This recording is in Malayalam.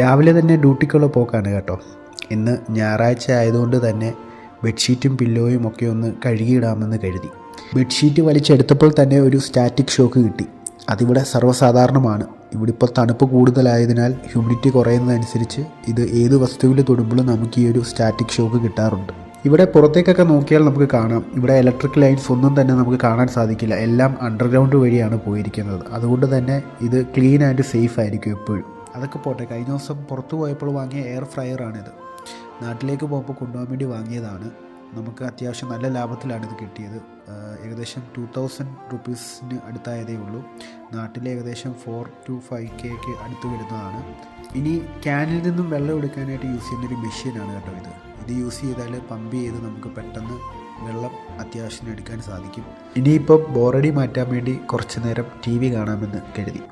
രാവിലെ തന്നെ ഡ്യൂട്ടിക്കുള്ള പോക്കാണ് കേട്ടോ. ഇന്ന് ഞായറാഴ്ച ആയതുകൊണ്ട് തന്നെ ബെഡ്ഷീറ്റും പില്ലോയും ഒക്കെ ഒന്ന് കഴുകിയിടാമെന്ന് കരുതി. ബെഡ്ഷീറ്റ് വലിച്ചെടുത്തപ്പോൾ തന്നെ ഒരു സ്റ്റാറ്റിക് ഷോക്ക് കിട്ടി. അതിവിടെ സർവ്വസാധാരണമാണ്. ഇവിടെ ഇപ്പോൾ തണുപ്പ് കൂടുതലായതിനാൽ ഹ്യൂമിഡിറ്റി കുറയുന്നതനുസരിച്ച് ഇത് ഏത് വസ്തുവിൽ തൊടുമ്പോഴും നമുക്ക് ഈ ഒരു സ്റ്റാറ്റിക് ഷോക്ക് കിട്ടാറുണ്ട്. ഇവിടെ പുറത്തേക്കൊക്കെ നോക്കിയാൽ നമുക്ക് കാണാം, ഇവിടെ ഇലക്ട്രിക് ലൈൻസ് ഒന്നും തന്നെ നമുക്ക് കാണാൻ സാധിക്കില്ല. എല്ലാം അണ്ടർഗ്രൗണ്ട് വഴിയാണ് പോയിരിക്കുന്നത്. അതുകൊണ്ട് തന്നെ ഇത് ക്ലീൻ ആൻഡ് സേഫ് ആയിരിക്കും എപ്പോഴും. അതൊക്കെ പോട്ടെ, കഴിഞ്ഞ ദിവസം പുറത്ത് പോയപ്പോൾ വാങ്ങിയ എയർ ഫ്രയറാണിത്. നാട്ടിലേക്ക് പോകുമ്പോൾ കൊണ്ടുപോകാൻ വേണ്ടി വാങ്ങിയതാണ്. നമുക്ക് അത്യാവശ്യം നല്ല ലാഭത്തിലാണ് ഇത് കിട്ടിയത്. ഏകദേശം 2000 റുപ്പീസിന് അടുത്തായതേ ഉള്ളൂ. നാട്ടിൽ ഏകദേശം 4 to 5K അടുത്ത് വരുന്നതാണ്. ഇനി ക്യാനിൽ നിന്നും വെള്ളം എടുക്കാനായിട്ട് യൂസ് ചെയ്യുന്നൊരു മെഷീനാണ് കേട്ടോ ഇത്. ഇത് യൂസ് ചെയ്താൽ പമ്പ് ചെയ്ത് നമുക്ക് പെട്ടെന്ന് വെള്ളം അത്യാവശ്യം എടുക്കാൻ സാധിക്കും. ഇനിയിപ്പം ബോറടി മാറ്റാൻ വേണ്ടി കുറച്ച് നേരം TV കാണാമെന്ന് കരുതി.